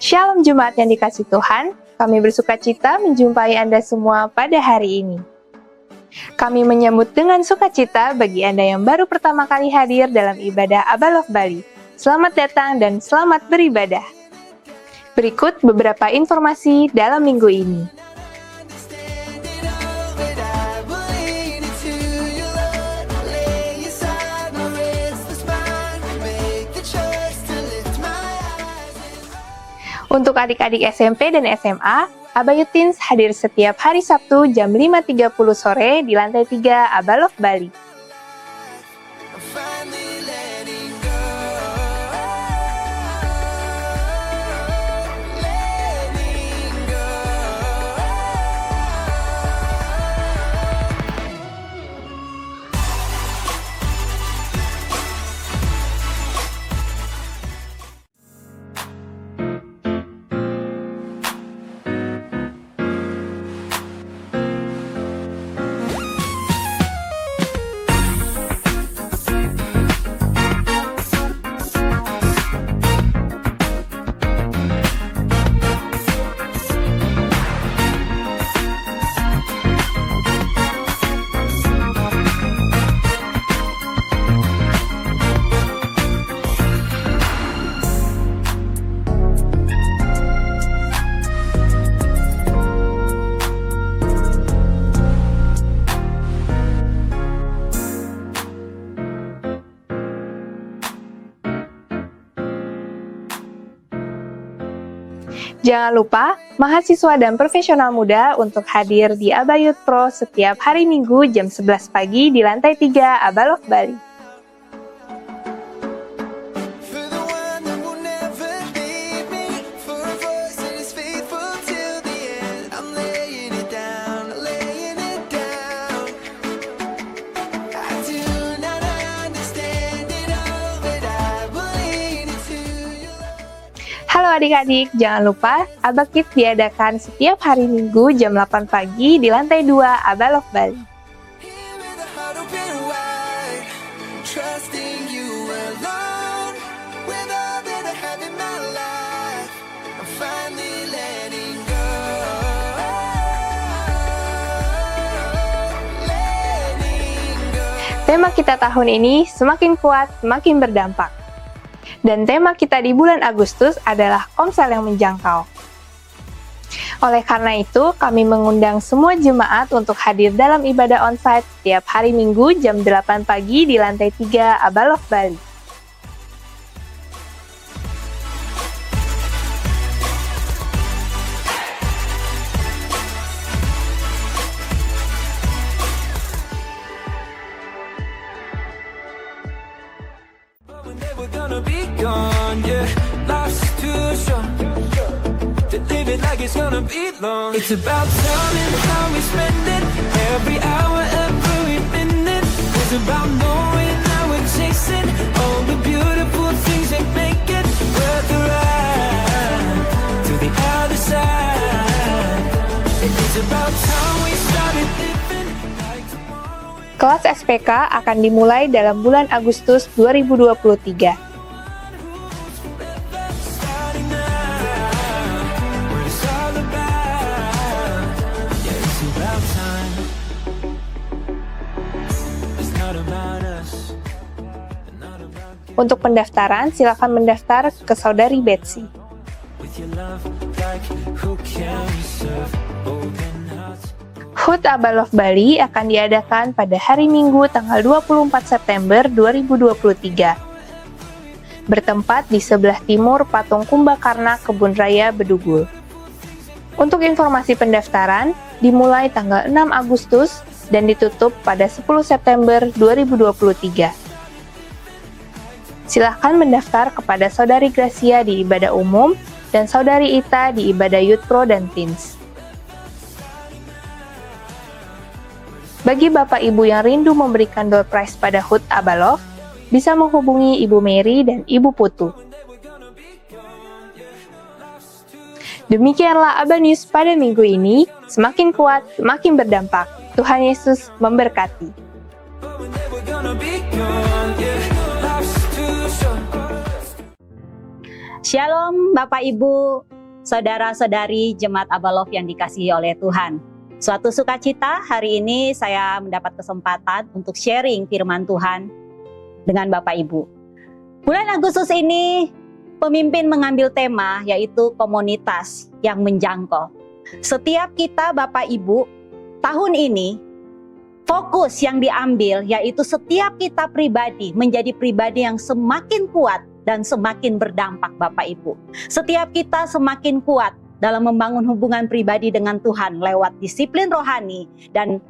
Shalom Jemaat yang dikasihi Tuhan, kami bersuka cita menjumpai Anda semua pada hari ini. Kami menyambut dengan sukacita bagi Anda yang baru pertama kali hadir dalam ibadah Abba Love Bali. Selamat datang dan selamat beribadah. Berikut beberapa informasi dalam minggu ini. Untuk adik-adik SMP dan SMA, Abba Youth Teens hadir setiap hari Sabtu jam 5.30 sore di lantai 3 Abba Love Bali. Jangan lupa, mahasiswa dan profesional muda untuk hadir di Abba Youth Pro setiap hari Minggu jam 11 pagi di lantai 3 Abba Love Bali. Halo adik-adik, jangan lupa Abba Kids diadakan setiap hari Minggu jam 8 pagi di lantai 2 Abba Love Bali. Tema kita tahun ini semakin kuat, semakin berdampak. Dan tema kita di bulan Agustus adalah komsel yang menjangkau. Oleh karena itu, kami mengundang semua jemaat untuk hadir dalam ibadah onsite setiap hari Minggu jam 8 pagi di lantai 3 Abba Love Bali. It's about time and how we spend it. Every hour, every minute. It's about knowing how we're chasing all the beautiful things that make it worth the ride to the other side. It's about time we started living like tomorrow. Kelas SPK akan dimulai dalam bulan Agustus 2023. Untuk pendaftaran, silakan mendaftar ke Saudari Betsy. HUT Abba Love Bali akan diadakan pada hari Minggu tanggal 24 September 2023. Bertempat di sebelah timur Patung Kumbakarna Kebun Raya Bedugul. Untuk informasi pendaftaran, dimulai tanggal 6 Agustus dan ditutup pada 10 September 2023. Silahkan mendaftar kepada Saudari Gracia di ibadah umum dan Saudari Ita di ibadah Youth Pro dan Teens. Bagi Bapak Ibu yang rindu memberikan door prize pada HUT Abba Love, bisa menghubungi Ibu Mary dan Ibu Putu. Demikianlah Abba News pada minggu ini, semakin kuat, semakin berdampak. Tuhan Yesus memberkati. Shalom Bapak Ibu, saudara-saudari Jemaat Abalov yang dikasihi oleh Tuhan. Suatu sukacita hari ini saya mendapat kesempatan untuk sharing firman Tuhan dengan Bapak Ibu. Bulan Agustus ini pemimpin mengambil tema yaitu komunitas yang menjangkau. Setiap kita Bapak Ibu tahun ini fokus yang diambil yaitu setiap kita pribadi menjadi pribadi yang semakin kuat dan semakin berdampak Bapak Ibu. Setiap kita semakin kuat dalam membangun hubungan pribadi dengan Tuhan lewat disiplin rohani, dan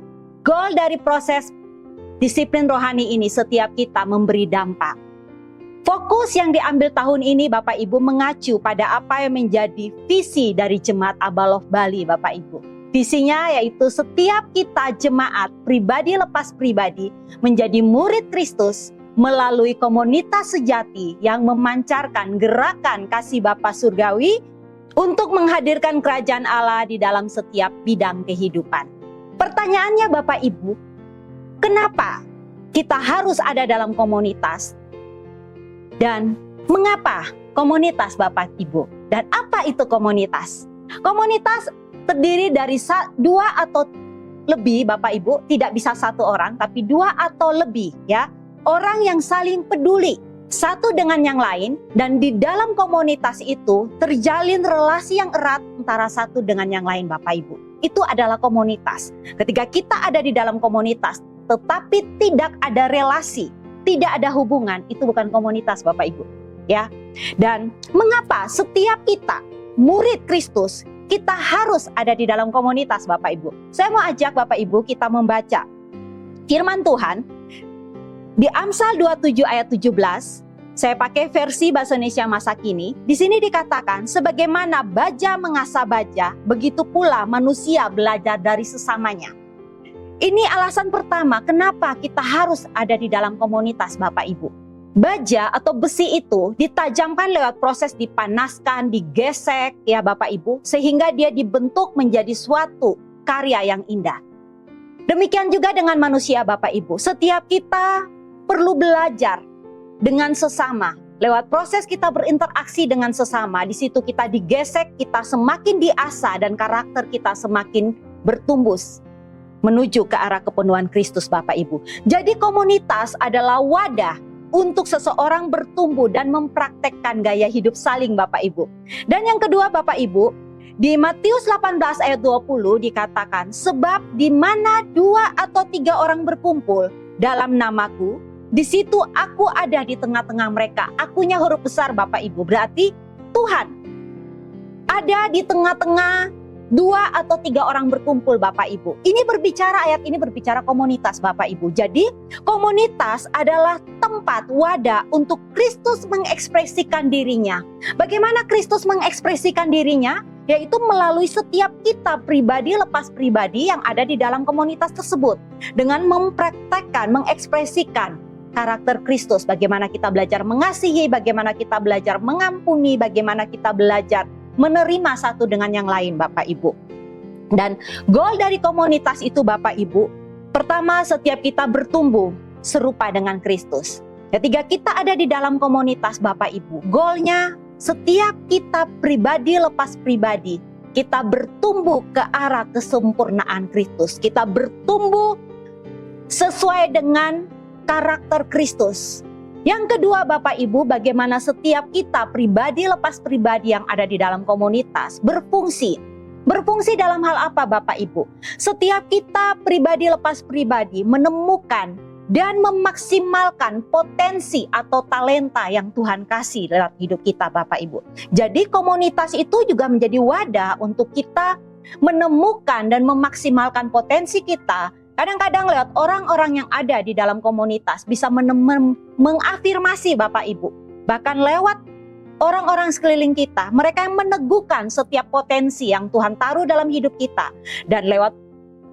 goal dari proses disiplin rohani ini setiap kita memberi dampak. Fokus yang diambil tahun ini Bapak Ibu mengacu pada apa yang menjadi visi dari Jemaat Abalov Bali Bapak Ibu. Visinya yaitu setiap kita jemaat pribadi lepas pribadi menjadi murid Kristus melalui komunitas sejati yang memancarkan gerakan kasih Bapa Surgawi untuk menghadirkan kerajaan Allah di dalam setiap bidang kehidupan. Pertanyaannya Bapak Ibu, kenapa kita harus ada dalam komunitas? Dan mengapa komunitas Bapak Ibu? Dan apa itu komunitas? Komunitas terdiri dari 2 atau lebih Bapak Ibu, tidak bisa 1 orang, tapi 2 atau lebih ya. Orang yang saling peduli satu dengan yang lain, dan di dalam komunitas itu terjalin relasi yang erat antara satu dengan yang lain Bapak Ibu. Itu adalah komunitas. Ketika kita ada di dalam komunitas tetapi tidak ada relasi, tidak ada hubungan, itu bukan komunitas Bapak Ibu ya. Dan mengapa setiap kita murid Kristus kita harus ada di dalam komunitas Bapak Ibu? Saya mau ajak Bapak Ibu kita membaca firman Tuhan di Amsal 27 ayat 17, saya pakai versi Bahasa Indonesia masa kini. Di sini dikatakan, sebagaimana baja mengasah baja, begitu pula manusia belajar dari sesamanya. Ini alasan pertama kenapa kita harus ada di dalam komunitas Bapak Ibu. Baja atau besi itu ditajamkan lewat proses dipanaskan, digesek ya Bapak Ibu, sehingga dia dibentuk menjadi suatu karya yang indah. Demikian juga dengan manusia Bapak Ibu. Setiap kita perlu belajar dengan sesama. Lewat proses kita berinteraksi dengan sesama, di situ kita digesek, kita semakin diasah dan karakter kita semakin bertumbuh menuju ke arah kepenuhan Kristus Bapak Ibu. Jadi komunitas adalah wadah untuk seseorang bertumbuh dan mempraktekkan gaya hidup saling Bapak Ibu. Dan yang kedua Bapak Ibu, di Matius 18 ayat 20 dikatakan, sebab di mana 2 atau 3 orang berkumpul dalam namaku, di situ aku ada di tengah-tengah mereka. Akunya huruf besar Bapak Ibu, berarti Tuhan ada di tengah-tengah 2 atau 3 orang berkumpul Bapak Ibu. Ini berbicara, ayat ini berbicara komunitas Bapak Ibu. Jadi komunitas adalah tempat wadah untuk Kristus mengekspresikan dirinya. Bagaimana Kristus mengekspresikan dirinya? Yaitu melalui setiap kita pribadi lepas pribadi yang ada di dalam komunitas tersebut. Dengan mempraktekkan, mengekspresikan karakter Kristus, bagaimana kita belajar mengasihi, bagaimana kita belajar mengampuni, bagaimana kita belajar menerima satu dengan yang lain Bapak Ibu. Dan goal dari komunitas itu Bapak Ibu, pertama setiap kita bertumbuh serupa dengan Kristus. Ketika kita ada di dalam komunitas Bapak Ibu, goalnya setiap kita pribadi lepas pribadi, kita bertumbuh ke arah kesempurnaan Kristus. Kita bertumbuh sesuai dengan karakter Kristus. Yang kedua Bapak Ibu, bagaimana setiap kita pribadi lepas pribadi yang ada di dalam komunitas berfungsi. Berfungsi dalam hal apa Bapak Ibu? Setiap kita pribadi lepas pribadi menemukan dan memaksimalkan potensi atau talenta yang Tuhan kasih lewat hidup kita Bapak Ibu. Jadi komunitas itu juga menjadi wadah untuk kita menemukan dan memaksimalkan potensi kita. Kadang-kadang lewat orang-orang yang ada di dalam komunitas bisa mengafirmasi Bapak Ibu. Bahkan lewat orang-orang sekeliling kita, mereka yang meneguhkan setiap potensi yang Tuhan taruh dalam hidup kita. Dan lewat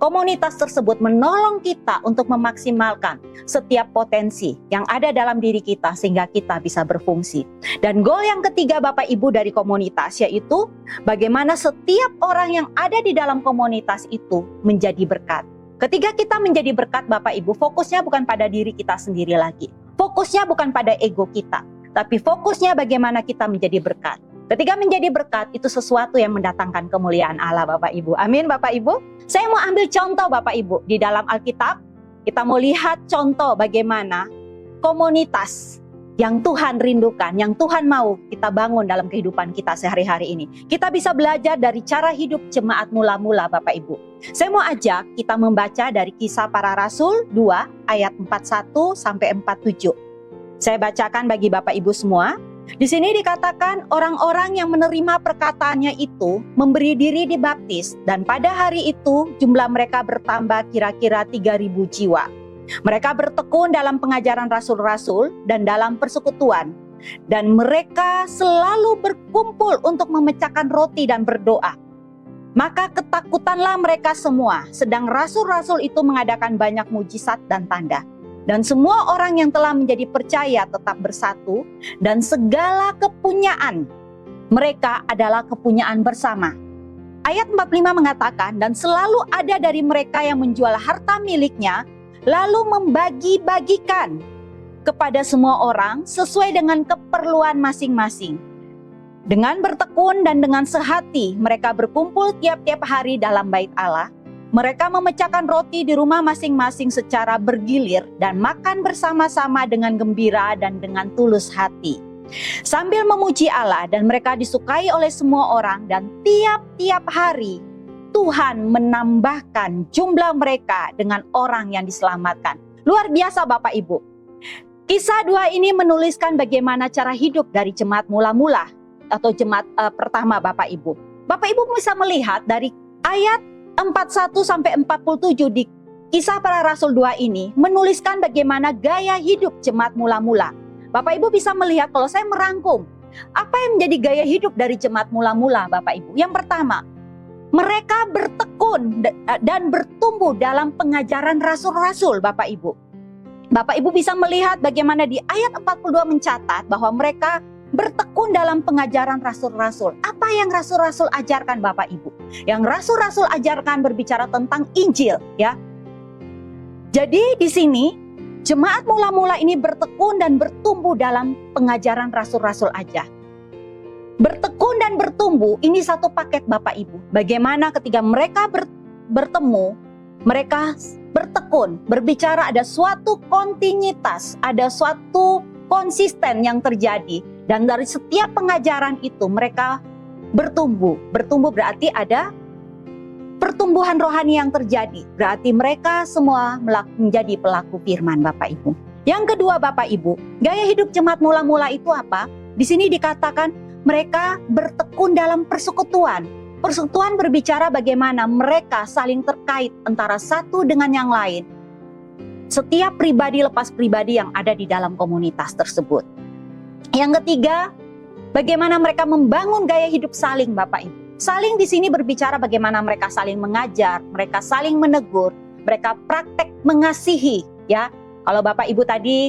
komunitas tersebut menolong kita untuk memaksimalkan setiap potensi yang ada dalam diri kita sehingga kita bisa berfungsi. Dan goal yang ketiga Bapak Ibu dari komunitas yaitu bagaimana setiap orang yang ada di dalam komunitas itu menjadi berkat. Ketika kita menjadi berkat Bapak Ibu, fokusnya bukan pada diri kita sendiri lagi. Fokusnya bukan pada ego kita, tapi fokusnya bagaimana kita menjadi berkat. Ketika menjadi berkat, itu sesuatu yang mendatangkan kemuliaan Allah Bapak Ibu. Amin Bapak Ibu. Saya mau ambil contoh Bapak Ibu. Di dalam Alkitab, kita mau lihat contoh bagaimana komunitas yang Tuhan rindukan, yang Tuhan mau kita bangun dalam kehidupan kita sehari-hari ini. Kita bisa belajar dari cara hidup jemaat mula-mula Bapak Ibu. Saya mau ajak kita membaca dari Kisah Para Rasul 2 ayat 41 sampai 47. Saya bacakan bagi Bapak Ibu semua. Di sini dikatakan orang-orang yang menerima perkataannya itu memberi diri dibaptis, dan pada hari itu jumlah mereka bertambah kira-kira 3.000 jiwa. Mereka bertekun dalam pengajaran rasul-rasul dan dalam persekutuan, dan mereka selalu berkumpul untuk memecahkan roti dan berdoa. Maka ketakutanlah mereka semua, sedang rasul-rasul itu mengadakan banyak mujizat dan tanda. Dan semua orang yang telah menjadi percaya tetap bersatu, dan segala kepunyaan mereka adalah kepunyaan bersama. Ayat 45 mengatakan, dan selalu ada dari mereka yang menjual harta miliknya, lalu membagi-bagikan kepada semua orang sesuai dengan keperluan masing-masing. Dengan bertekun dan dengan sehati, mereka berkumpul tiap-tiap hari dalam bait Allah. Mereka memecahkan roti di rumah masing-masing secara bergilir dan makan bersama-sama dengan gembira dan dengan tulus hati, sambil memuji Allah, dan mereka disukai oleh semua orang, dan tiap-tiap hari Tuhan menambahkan jumlah mereka dengan orang yang diselamatkan. Luar biasa Bapak Ibu. Kisah 2 ini menuliskan bagaimana cara hidup dari jemaat mula-mula atau jemaat pertama Bapak Ibu. Bapak Ibu bisa melihat dari ayat 41 sampai 47 di Kisah Para Rasul 2 ini menuliskan bagaimana gaya hidup jemaat mula-mula. Bapak Ibu bisa melihat kalau saya merangkum apa yang menjadi gaya hidup dari jemaat mula-mula Bapak Ibu. Yang pertama, mereka bertekun dan bertumbuh dalam pengajaran rasul-rasul Bapak Ibu. Bapak Ibu bisa melihat bagaimana di ayat 42 mencatat bahwa mereka bertekun dalam pengajaran rasul-rasul. Apa yang rasul-rasul ajarkan Bapak Ibu? Yang rasul-rasul ajarkan berbicara tentang Injil, ya. Jadi di sini jemaat mula-mula ini bertekun dan bertumbuh dalam pengajaran rasul-rasul aja. Bertekun dan bertumbuh ini satu paket Bapak Ibu. Bagaimana ketika mereka bertemu, mereka bertekun, berbicara ada suatu kontinuitas, ada suatu konsisten yang terjadi. Dan dari setiap pengajaran itu mereka bertumbuh. Bertumbuh berarti ada pertumbuhan rohani yang terjadi. Berarti mereka semua menjadi pelaku firman Bapak Ibu. Yang kedua Bapak Ibu, gaya hidup jemaat mula-mula itu apa? Di sini dikatakan mereka bertekun dalam persekutuan. Persekutuan berbicara bagaimana mereka saling terkait antara satu dengan yang lain. Setiap pribadi lepas pribadi yang ada di dalam komunitas tersebut. Yang ketiga, bagaimana mereka membangun gaya hidup saling Bapak Ibu. Saling di sini berbicara bagaimana mereka saling mengajar, mereka saling menegur, mereka praktek mengasihi, ya. Kalau Bapak Ibu tadi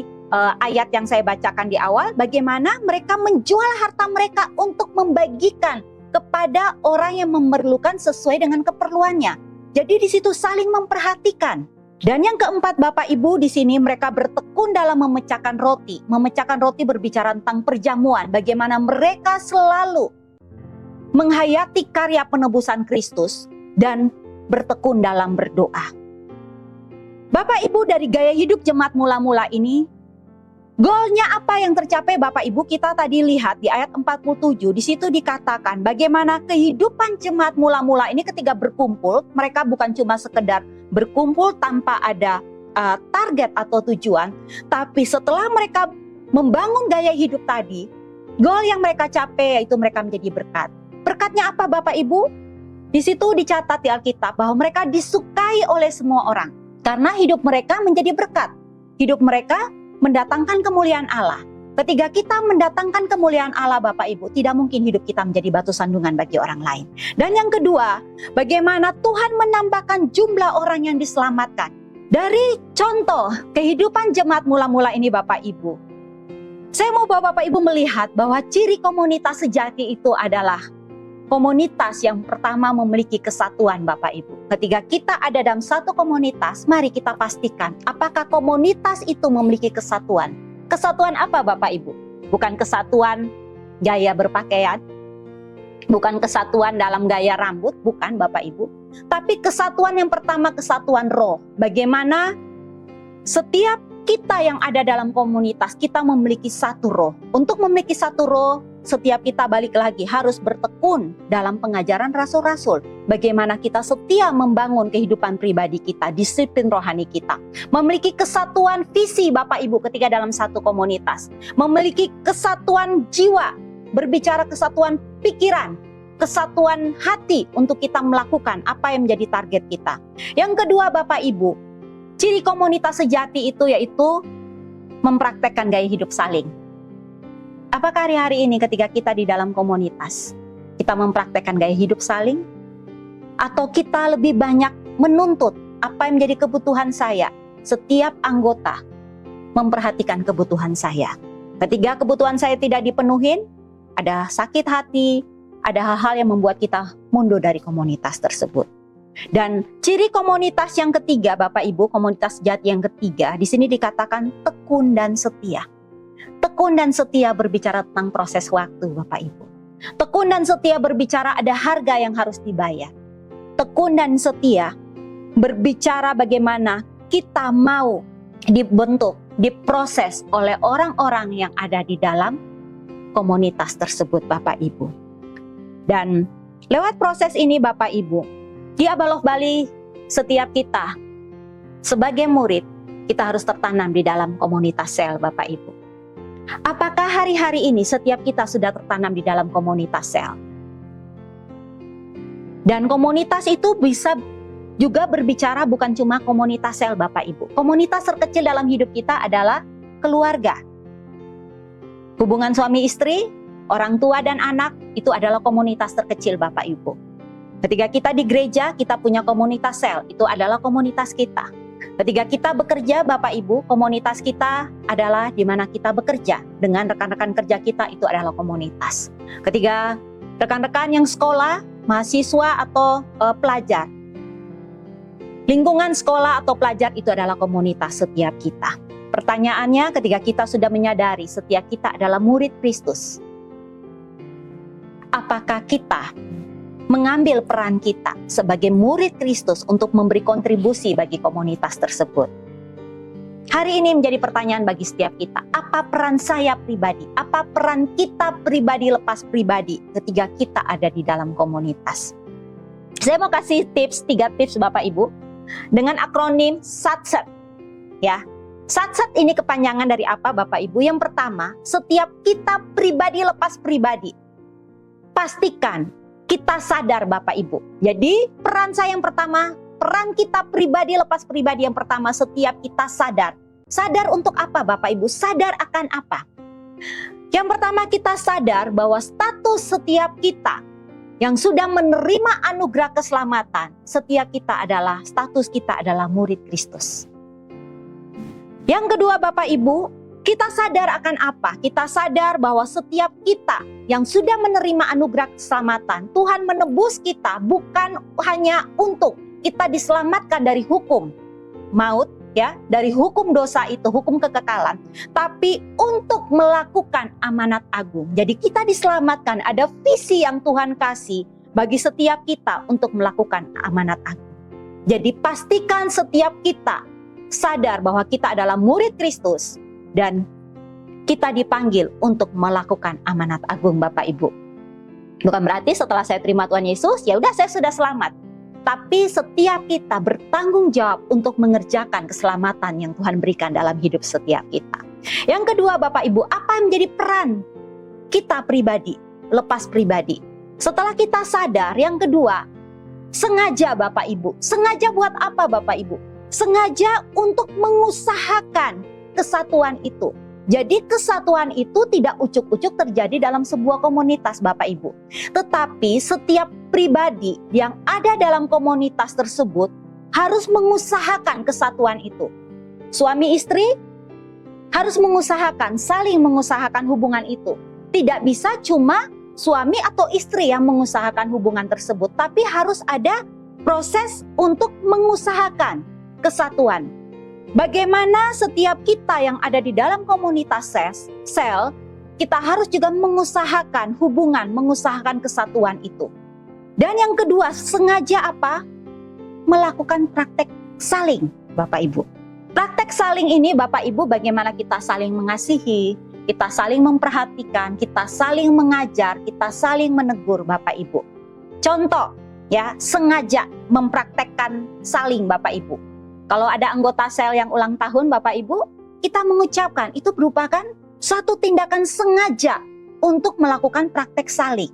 ayat yang saya bacakan di awal, bagaimana mereka menjual harta mereka untuk membagikan kepada orang yang memerlukan sesuai dengan keperluannya. Jadi di situ saling memperhatikan. Dan yang keempat Bapak Ibu di sini mereka bertekun dalam memecahkan roti. Memecahkan roti berbicara tentang perjamuan. Bagaimana mereka selalu menghayati karya penebusan Kristus dan bertekun dalam berdoa. Bapak Ibu dari gaya hidup jemaat mula-mula ini, goalnya apa yang tercapai Bapak Ibu? Kita tadi lihat di ayat 47, di situ dikatakan bagaimana kehidupan jemaat mula-mula ini ketika berkumpul, mereka bukan cuma sekedar berkumpul tanpa ada target atau tujuan, tapi setelah mereka membangun gaya hidup tadi, goal yang mereka capai yaitu mereka menjadi berkat. Berkatnya apa Bapak Ibu? Di situ dicatat di Alkitab bahwa mereka disukai oleh semua orang karena hidup mereka menjadi berkat. Hidup mereka mendatangkan kemuliaan Allah. Ketika kita mendatangkan kemuliaan Allah Bapak Ibu, tidak mungkin hidup kita menjadi batu sandungan bagi orang lain. Dan yang kedua, bagaimana Tuhan menambahkan jumlah orang yang diselamatkan. Dari contoh kehidupan jemaat mula-mula ini Bapak Ibu, saya mau bawa Bapak Ibu melihat bahwa ciri komunitas sejati itu adalah komunitas yang pertama memiliki kesatuan Bapak Ibu. Ketika kita ada dalam satu komunitas, mari kita pastikan apakah komunitas itu memiliki kesatuan. Kesatuan apa Bapak Ibu? Bukan kesatuan gaya berpakaian, Bukan kesatuan dalam gaya rambut, bukan Bapak Ibu. Tapi kesatuan yang pertama, kesatuan roh. Bagaimana setiap kita yang ada dalam komunitas, kita memiliki satu roh. Untuk memiliki satu roh, setiap kita balik lagi harus bertekun dalam pengajaran rasul-rasul. Bagaimana kita setia membangun kehidupan pribadi kita, disiplin rohani kita. Memiliki kesatuan visi Bapak Ibu ketika dalam satu komunitas. Memiliki kesatuan jiwa, berbicara kesatuan pikiran, kesatuan hati untuk kita melakukan apa yang menjadi target kita. Yang kedua Bapak Ibu, ciri komunitas sejati itu yaitu mempraktekkan gaya hidup saling. Apakah hari-hari ini ketika kita di dalam komunitas, kita mempraktekkan gaya hidup saling? Atau kita lebih banyak menuntut apa yang menjadi kebutuhan saya? Setiap anggota memperhatikan kebutuhan saya. Ketika kebutuhan saya tidak dipenuhin, ada sakit hati, ada hal-hal yang membuat kita mundur dari komunitas tersebut. Dan ciri komunitas yang ketiga, Bapak Ibu, komunitas sejati yang ketiga, di sini dikatakan tekun dan setia. Tekun dan setia berbicara tentang proses waktu, Bapak Ibu. Tekun dan setia berbicara ada harga yang harus dibayar. Tekun dan setia berbicara bagaimana kita mau dibentuk, diproses oleh orang-orang yang ada di dalam komunitas tersebut, Bapak Ibu. Dan lewat proses ini Bapak Ibu, di Abalof Bali setiap kita sebagai murid, kita harus tertanam di dalam komunitas sel Bapak Ibu. Apakah hari-hari ini setiap kita sudah tertanam di dalam komunitas sel? Dan komunitas itu bisa juga berbicara bukan cuma komunitas sel Bapak Ibu. Komunitas terkecil dalam hidup kita adalah keluarga. Hubungan suami istri, orang tua dan anak, itu adalah komunitas terkecil Bapak Ibu. Ketika kita di gereja, kita punya komunitas sel, itu adalah komunitas kita. Ketika kita bekerja Bapak Ibu, komunitas kita adalah di mana kita bekerja. Dengan rekan-rekan kerja kita, itu adalah komunitas. Ketika rekan-rekan yang sekolah, mahasiswa atau pelajar, lingkungan sekolah atau pelajar itu adalah komunitas setiap kita. Pertanyaannya, ketika kita sudah menyadari setiap kita adalah murid Kristus, apakah kita mengambil peran kita sebagai murid Kristus untuk memberi kontribusi bagi komunitas tersebut? Hari ini menjadi pertanyaan bagi setiap kita. Apa peran saya pribadi? Apa peran kita pribadi lepas pribadi ketika kita ada di dalam komunitas? Saya mau kasih tips, 3 tips Bapak Ibu dengan akronim SATSET. Ya, SATSET ini kepanjangan dari apa Bapak Ibu? Yang pertama, setiap kita pribadi lepas pribadi, pastikan kita sadar Bapak Ibu. Jadi peran saya yang pertama, peran kita pribadi lepas pribadi yang pertama, setiap kita sadar. Sadar untuk apa Bapak Ibu? Sadar akan apa? Yang pertama, kita sadar bahwa status setiap kita yang sudah menerima anugerah keselamatan, setiap kita adalah, status kita adalah murid Kristus. Yang kedua Bapak Ibu, kita sadar akan apa? Kita sadar bahwa setiap kita yang sudah menerima anugerah keselamatan, Tuhan menebus kita bukan hanya untuk kita diselamatkan dari hukum maut, ya, dari hukum dosa itu, hukum kekekalan, tapi untuk melakukan amanat agung. Jadi kita diselamatkan, ada visi yang Tuhan kasih bagi setiap kita untuk melakukan amanat agung. Jadi pastikan setiap kita sadar bahwa kita adalah murid Kristus dan kita dipanggil untuk melakukan amanat agung Bapak Ibu. Bukan berarti setelah saya terima Tuhan Yesus, ya udah saya sudah selamat. Tapi setiap kita bertanggung jawab untuk mengerjakan keselamatan yang Tuhan berikan dalam hidup setiap kita. Yang kedua Bapak Ibu, apa yang menjadi peran kita pribadi, lepas pribadi? Setelah kita sadar, yang kedua, sengaja Bapak Ibu. Sengaja buat apa Bapak Ibu? Sengaja untuk mengusahakan kesatuan itu. Jadi kesatuan itu tidak ucuk-ucuk terjadi dalam sebuah komunitas Bapak Ibu. Tetapi setiap pribadi yang ada dalam komunitas tersebut harus mengusahakan kesatuan itu. Suami istri harus mengusahakan, saling mengusahakan hubungan itu. Tidak bisa cuma suami atau istri yang mengusahakan hubungan tersebut, tapi harus ada proses untuk mengusahakan kesatuan. Bagaimana setiap kita yang ada di dalam komunitas sel kita harus juga mengusahakan hubungan, mengusahakan kesatuan itu. Dan yang kedua, sengaja apa? Melakukan praktek saling, Bapak Ibu. Praktek saling ini Bapak Ibu bagaimana kita saling mengasihi, kita saling memperhatikan, kita saling mengajar, kita saling menegur Bapak Ibu. Contoh ya, sengaja mempraktekkan saling Bapak Ibu. Kalau ada anggota sel yang ulang tahun Bapak Ibu, kita mengucapkan itu merupakan suatu tindakan sengaja untuk melakukan praktek saling.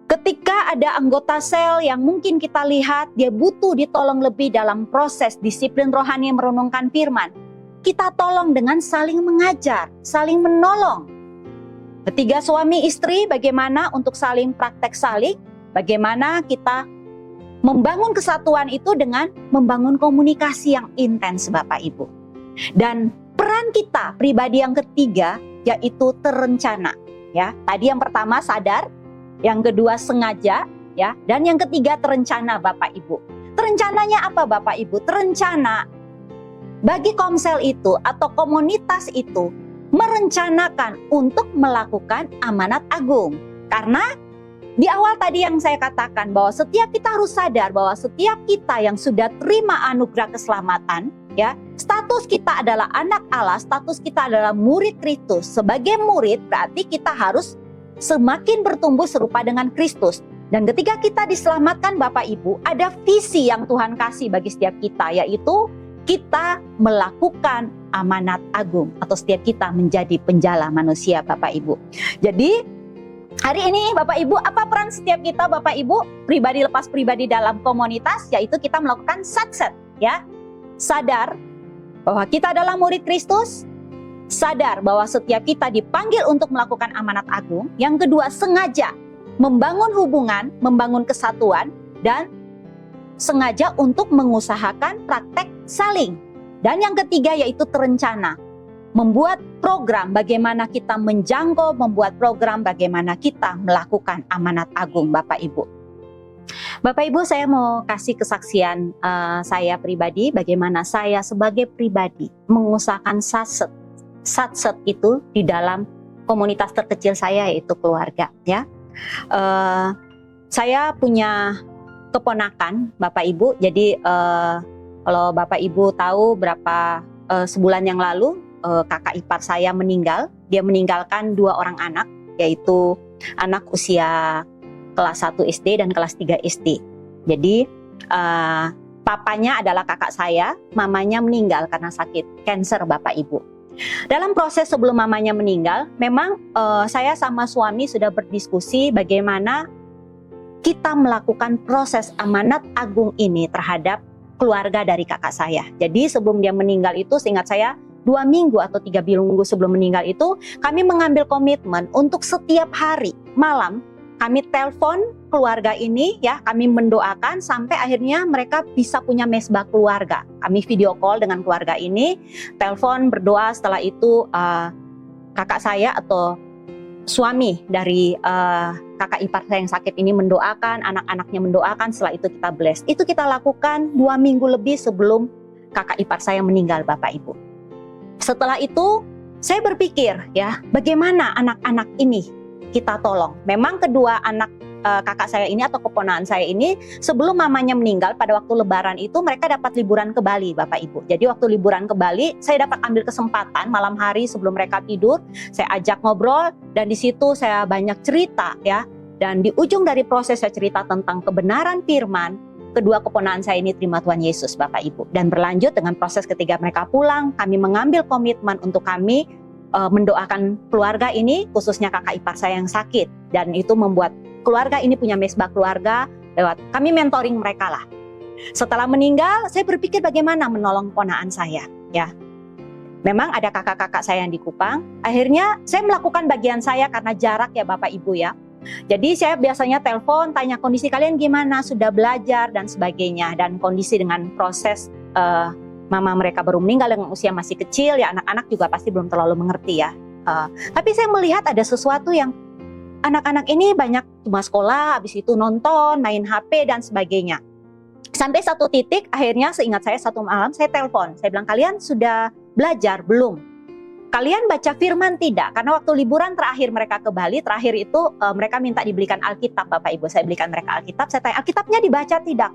Ketika ada anggota sel yang mungkin kita lihat dia butuh ditolong lebih dalam proses disiplin rohani merenungkan firman, kita tolong dengan saling mengajar, saling menolong. Ketiga suami istri bagaimana untuk saling praktek saling, bagaimana kita membangun kesatuan itu dengan membangun komunikasi yang intens Bapak Ibu. Dan peran kita pribadi yang ketiga yaitu terencana. Ya, tadi yang pertama sadar, yang kedua sengaja, ya, dan yang ketiga terencana Bapak Ibu. Terencananya apa Bapak Ibu? Terencana bagi komsel itu atau komunitas itu merencanakan untuk melakukan amanat agung. Karena di awal tadi yang saya katakan bahwa setiap kita harus sadar bahwa setiap kita yang sudah terima anugerah keselamatan, ya, status kita adalah anak Allah, status kita adalah murid Kristus. Sebagai murid berarti kita harus semakin bertumbuh serupa dengan Kristus. Dan ketika kita diselamatkan Bapak Ibu, ada visi yang Tuhan kasih bagi setiap kita, yaitu kita melakukan amanat agung atau setiap kita menjadi penjala manusia Bapak Ibu. Jadi hari ini Bapak Ibu, apa peran setiap kita Bapak Ibu pribadi lepas pribadi dalam komunitas? Yaitu kita melakukan satset, ya. Sadar bahwa kita adalah murid Kristus, sadar bahwa setiap kita dipanggil untuk melakukan amanat agung. Yang kedua, sengaja membangun hubungan, membangun kesatuan, dan sengaja untuk mengusahakan praktek saling. Dan yang ketiga yaitu terencana, membuat program bagaimana kita menjangkau, membuat program bagaimana kita melakukan amanat agung Bapak Ibu. Bapak Ibu, saya mau kasih kesaksian saya pribadi, bagaimana saya sebagai pribadi mengusahakan satset itu di dalam komunitas terkecil saya yaitu keluarga, ya. Saya punya keponakan Bapak Ibu. Jadi kalau Bapak Ibu tahu berapa sebulan yang lalu kakak ipar saya meninggal. Dia meninggalkan 2 orang anak, yaitu anak usia kelas 1 SD dan kelas 3 SD. Jadi papanya adalah kakak saya, mamanya meninggal karena sakit kanker Bapak Ibu. Dalam proses sebelum mamanya meninggal, memang saya sama suami sudah berdiskusi bagaimana kita melakukan proses amanat agung ini terhadap keluarga dari kakak saya. Jadi sebelum dia meninggal itu, seingat saya 2 minggu atau 3 minggu sebelum meninggal itu, kami mengambil komitmen untuk setiap hari malam kami telepon keluarga ini, ya, kami mendoakan sampai akhirnya mereka bisa punya mesbah keluarga. Kami video call dengan keluarga ini, telepon, berdoa. Setelah itu kakak saya atau suami dari kakak ipar saya yang sakit ini mendoakan, anak-anaknya mendoakan. Setelah itu kita bless. Itu kita lakukan 2 minggu lebih sebelum kakak ipar saya meninggal Bapak Ibu. Setelah itu saya berpikir, ya, bagaimana anak-anak ini kita tolong. Memang kedua anak kakak saya ini atau keponakan saya ini sebelum mamanya meninggal pada waktu lebaran itu mereka dapat liburan ke Bali Bapak Ibu. Jadi waktu liburan ke Bali saya dapat ambil kesempatan malam hari sebelum mereka tidur, saya ajak ngobrol dan di situ saya banyak cerita, ya. Dan di ujung dari proses saya cerita tentang kebenaran firman, kedua keponakan saya ini terima Tuhan Yesus Bapak Ibu. Dan berlanjut dengan proses ketika mereka pulang, kami mengambil komitmen untuk kami mendoakan keluarga ini, khususnya kakak ipar saya yang sakit. Dan itu membuat keluarga ini punya mesbah keluarga lewat kami mentoring mereka lah. Setelah meninggal, saya berpikir bagaimana menolong keponakan saya, ya. Memang ada kakak-kakak saya yang di Kupang. Akhirnya saya melakukan bagian saya karena jarak ya Bapak Ibu ya. Jadi saya biasanya telepon, tanya kondisi kalian gimana, sudah belajar dan sebagainya. Dan kondisi dengan proses mama mereka baru meninggal dengan usia masih kecil, ya anak-anak juga pasti belum terlalu mengerti ya. Tapi saya melihat ada sesuatu yang anak-anak ini banyak cuma sekolah, habis itu nonton, main HP dan sebagainya. Sampai satu titik akhirnya seingat saya satu malam saya telepon, saya bilang kalian sudah belajar belum? kalian baca firman tidak? Karena waktu liburan terakhir mereka ke Bali, terakhir itu mereka minta dibelikan Alkitab, Bapak Ibu. Saya belikan mereka Alkitab, saya tanya, Alkitabnya dibaca tidak?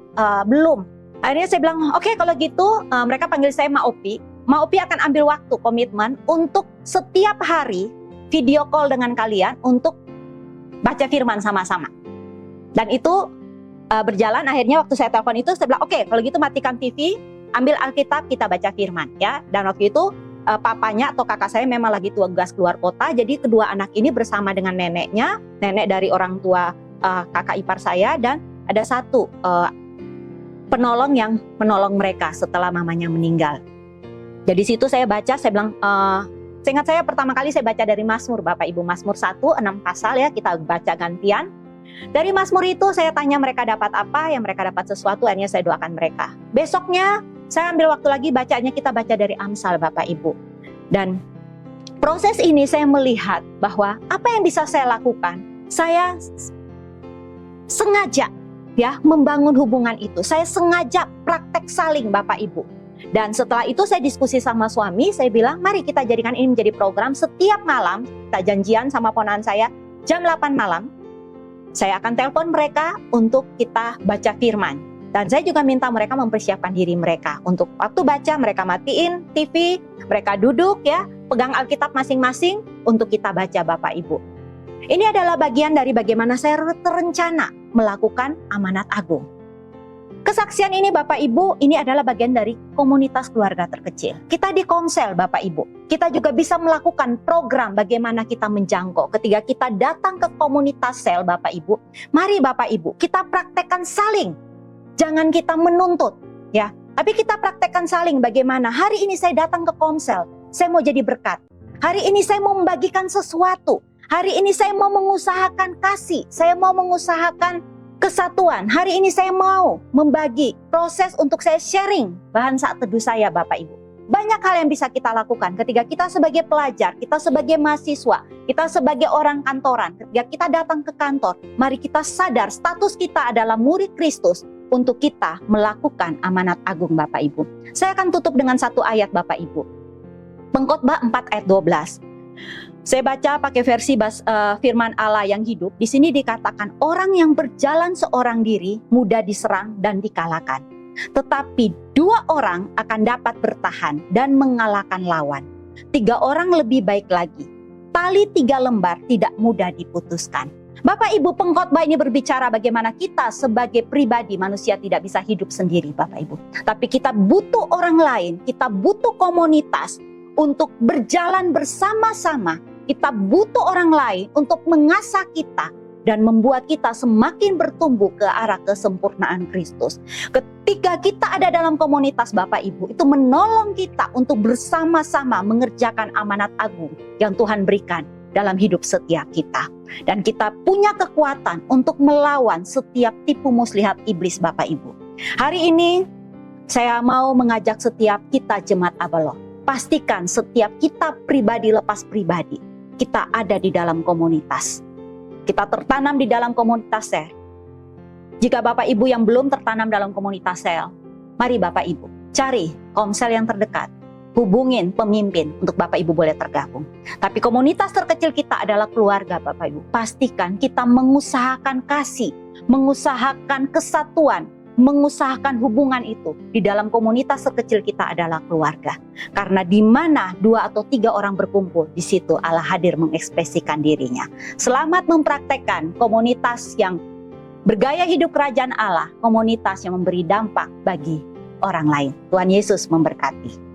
Belum. Akhirnya saya bilang, oke, kalau gitu mereka panggil saya Ma Opi. Ma Opi akan ambil waktu, komitmen untuk setiap hari video call dengan kalian untuk baca firman sama-sama. Dan itu berjalan, akhirnya waktu saya telepon itu, saya bilang, oke, kalau gitu matikan TV, ambil Alkitab, kita baca firman. Ya. Dan waktu itu papanya atau kakak saya memang lagi tugas keluar kota, jadi kedua anak ini bersama dengan neneknya, nenek dari orang tua kakak ipar saya, dan ada satu penolong yang menolong mereka setelah mamanya meninggal. Jadi situ saya baca, saya bilang, seingat saya pertama kali saya baca dari Mazmur, Bapak Ibu, Mazmur 1, 6 pasal ya, kita baca gantian. Dari Mazmur itu saya tanya mereka dapat apa, yang mereka dapat sesuatu, akhirnya saya doakan mereka. Besoknya saya ambil waktu lagi bacanya, kita baca dari Amsal, Bapak Ibu. Dan proses ini saya melihat bahwa apa yang bisa saya lakukan, saya sengaja ya membangun hubungan itu. Saya sengaja praktek saling, Bapak Ibu. Dan setelah itu saya diskusi sama suami, saya bilang, mari kita jadikan ini menjadi program setiap malam. Kita janjian sama ponakan saya, jam 8 malam, saya akan telepon mereka untuk kita baca firman. Dan saya juga minta mereka mempersiapkan diri mereka. Untuk waktu baca, mereka matiin TV, mereka duduk ya, pegang Alkitab masing-masing untuk kita baca, Bapak Ibu. Ini adalah bagian dari bagaimana saya terencana melakukan amanat agung. Kesaksian ini Bapak Ibu, ini adalah bagian dari komunitas keluarga terkecil. Kita di Komsel Bapak Ibu, kita juga bisa melakukan program bagaimana kita menjangkau. Ketika kita datang ke komunitas sel Bapak Ibu, mari Bapak Ibu, kita praktekkan saling. Jangan kita menuntut, ya. Tapi kita praktekkan saling bagaimana. Hari ini saya datang ke Komsel, saya mau jadi berkat. Hari ini saya mau membagikan sesuatu. Hari ini saya mau mengusahakan kasih. Saya mau mengusahakan kesatuan. Hari ini saya mau membagi proses untuk saya sharing bahan saat teduh saya, Bapak Ibu. Banyak hal yang bisa kita lakukan ketika kita sebagai pelajar, kita sebagai mahasiswa, kita sebagai orang kantoran. Ketika kita datang ke kantor, mari kita sadar status kita adalah murid Kristus. Untuk kita melakukan amanat agung Bapak Ibu. Saya akan tutup dengan satu ayat Bapak Ibu. Pengkhotbah 4 ayat 12. Saya baca pakai versi firman Allah yang hidup. Di sini dikatakan orang yang berjalan seorang diri mudah diserang dan dikalahkan. Tetapi 2 orang akan dapat bertahan dan mengalahkan lawan. 3 orang lebih baik lagi. Tali 3 lembar tidak mudah diputuskan. Bapak Ibu, pengkhotbah ini berbicara bagaimana kita sebagai pribadi manusia tidak bisa hidup sendiri Bapak Ibu. Tapi kita butuh orang lain, kita butuh komunitas untuk berjalan bersama-sama. Kita butuh orang lain untuk mengasah kita dan membuat kita semakin bertumbuh ke arah kesempurnaan Kristus. Ketika kita ada dalam komunitas Bapak Ibu, itu menolong kita untuk bersama-sama mengerjakan amanat agung yang Tuhan berikan dalam hidup setiap kita. Dan kita punya kekuatan untuk melawan setiap tipu muslihat iblis Bapak Ibu. Hari ini saya mau mengajak setiap kita jemaat Abaloh. Pastikan setiap kita pribadi lepas pribadi, kita ada di dalam komunitas. Kita tertanam di dalam komunitas sel. Jika Bapak Ibu yang belum tertanam dalam komunitas sel, mari Bapak Ibu cari komsel yang terdekat. Hubungin pemimpin untuk Bapak Ibu boleh tergabung. Tapi komunitas terkecil kita adalah keluarga Bapak Ibu. Pastikan kita mengusahakan kasih, mengusahakan kesatuan, mengusahakan hubungan itu. Di dalam komunitas terkecil kita adalah keluarga. Karena di mana 2 atau 3 orang berkumpul, di situ Allah hadir mengekspresikan dirinya. Selamat mempraktekkan komunitas yang bergaya hidup kerajaan Allah, komunitas yang memberi dampak bagi orang lain. Tuhan Yesus memberkati.